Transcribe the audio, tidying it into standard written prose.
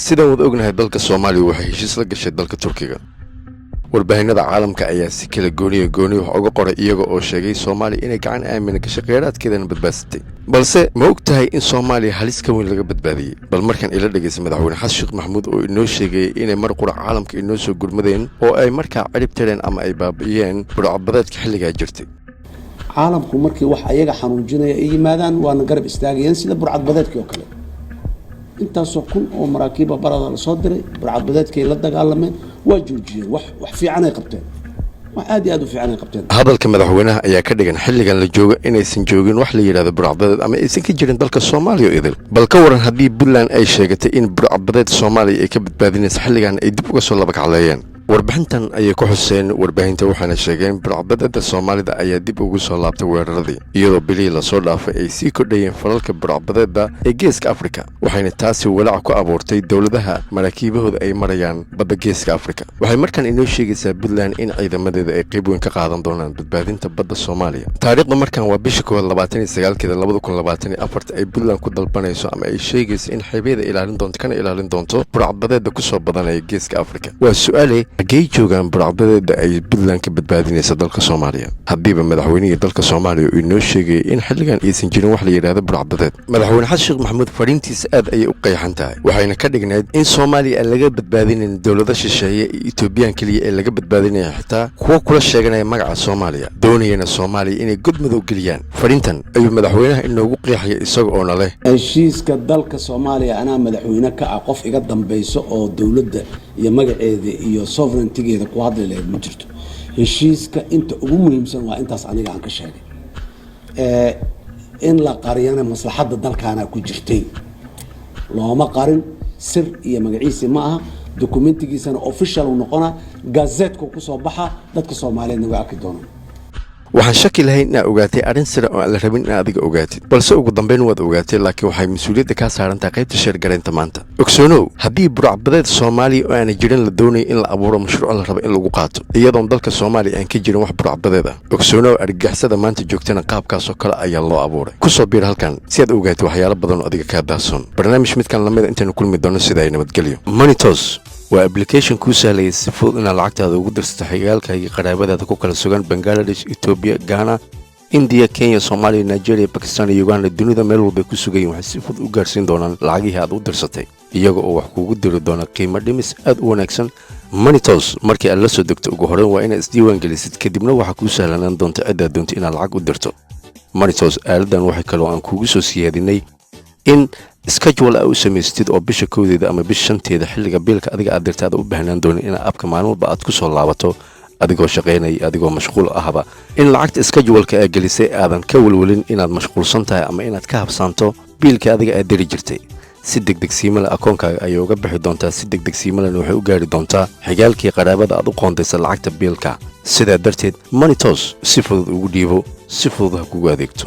sidaan wada ognahay dalka Soomaaliya waxay heshiis la gashay dalka Turkiga. Warbaahinada caalamka ayaa si kala gooni wax uga qoray iyaga oo sheegay Soomaaliya inay gacan aamin ka shaqeeyraadkeedana badbaasatay. Balse ma ogtahay in Soomaaliya halis ka weyn laga badbaadiyay? Bal markan ila dhageysay madaxweyne Xasan Sheekh Maxamuud oo inoo sheegay inay mar qura caalamka inoo soo gurmadeen oo ay markaa cirib tireen ama ay baabiyeen burcadbadeedka xilliga jirtay. caalamku markii wax ayaga xanuujinaya ay yimaadaan waana garab istaagayeen sida burcadbadeedkii oo kale. intaasoo kun oo maraakiiba barada la soo diray burcadbadeedkii la dagaalameen waa joojiyeen wax fiican ay qabteen wax aad u fiican ay qabteen. hadalka madaxweynaha ayaa ka dhigan xilligan la joogo inaysan joogin wax la yiraahdo burcadbadeed ama aysan ka jirin dalka Soomaaliya idil. bal ka waran haddii Puntland ay sheegatay in burcadbadeed Soomaaliya ay ka badbaadinayso xilligan ay dib uga soo laba kacleeyeen. warbixintan ayay ku xuseen warbaahinta waxaana sheegeen burcadbadeedda Soomaalida ayaa dib ugu soo laabtay weeraradii iyadoo bilii la soo dhaafay ay sii kordhayeen falalka burcadbadeedda ee Geeska Afrika waxayna taasi walaac ku abuurtay dawladaha maraakiibahooda ay marayaan badda Geeska Afrika. waxay markan inoo sheegaysaa Puntland in ciidamadeeda ay qayb weyn ka qaadan doonaan badbaadinta badda Soomaaliya. taariikhda markan waa bisha 29/2024 ay Puntland ku dalbanayso ama ay sheegayso in xeebeeda ilaalin doonto burcadbadeedda ku soo badanaya Geeska Afrika. waa su'aale agay joogaan burcadbadeedda ay Puntland ka badbaadinayso dalka Soomaaliya. haddiiba madaxweynaha dalka Soomaaliya uu inoo sheegay in xilligan aysan jirin wax la yiraahdo burcadbadeed. madaxweyne Xasan Sheekh Maxamuud fariintiisa aad ayay u qeexan tahay waxayna ka dhignayd in Soomaaliya aan laga badbaadinin dawladda shisheeye iyo Itoobiyan kaliya ee laga badbaadinaya xitaa kuwa kula sheeganaya magaca Soomaaliya doonayana Soomaaliya inay godmadow geliyaan. fariintan ayuu madaxweynaha inoogu qeexay isaga oo nale heshiiska dalka Soomaaliya ana madaxweyne ka ah qof iga dambayso oo dawladda iyo magaceeda iyo sovereignty-geeda ku hadli lahayd ma jirto. heshiiska inta ugu muhiimsan waa intaas aniga aan ka sheegay in la qariyana maslaxadda dalkaana ku jirtay looma qarin sir iyo magaciisa ma aha dokumentigiisana official uu noqona gazeetku ku soo baxa dadka Soomaaliyeedna way arki doonaan. waxaan shaki lahayn inaad ogaatay arrin sira oo aan la rabin inaad adiga ogaatid balse ugu dambeyn waad ogaatay laakiin waxay mas'uuliyadda ka saaran tahay qaybta sheergaraynta maanta. ogsoonow haddii burcadbadeed Soomaaliya oo aan jirin la doonayo in la abuuro mashruuc la rabo in lagu qaato iyadoon dalka Soomaaliya aan ka jirin wax burcadbadeed ah. ogsoonow argagixisada maanta joogtana qaabkaas oo kale ayaa loo abuuray. ku soo biir halkan si aad ogaatid waxyaalo badan oo adiga ka daahsoon. barnaamij midkan lamid intaanu kulmi doono sida ay nabadgelyo. Monitors waa application ku sahlaya si fudud inaad lacagtaada ugu dirsato xigaalkaaga qaraabadaada ku kala sugan Bangladesh, Ethiopia, Ghana, India, Kenya, Somalia, Nigeria, Pakistan iyo Uganda. dunida meel walba ku sugan waxay si fudud u gaarsiin doonaan lacagihii aad u dirsatay iyaga oo wax kuugu diri doona qiimo dhimis aad u wanaagsan. Monitors markii aad la soo degto ugu horreyn waa inaad isdiiwaan gelisid kadibna waxaa kuu sahlanaan doonta ciddaad doonto inaad lacag u dirto. Monitors aaladan waxay kaloo aan kuugu soo siyaadinay in schedule u samaystid oo bisha 1 ama bisha 5 xilliga biilka adiga aad dirtaad u baahnaan doona in abka maalin walba aad ku soo laabato adigoo shaqeynaya adigoo mashquul ahaba in lacagta schedule-ka ay gelisay aadan ka walwalin inaad mashquulsan tahay ama inaad ka habsaanto biilka adiga aad diri jirtay. si degdeg siimala akoonkaaga ayay uga bixi doontaa si degdeg siimalana waxay u gaari doontaa xigaalkii qaraabada aad u qoondaysa lacagta biilka. sidaa darteed Monitors si fudud ugu dhiibo si fudud ha kugu adeegto.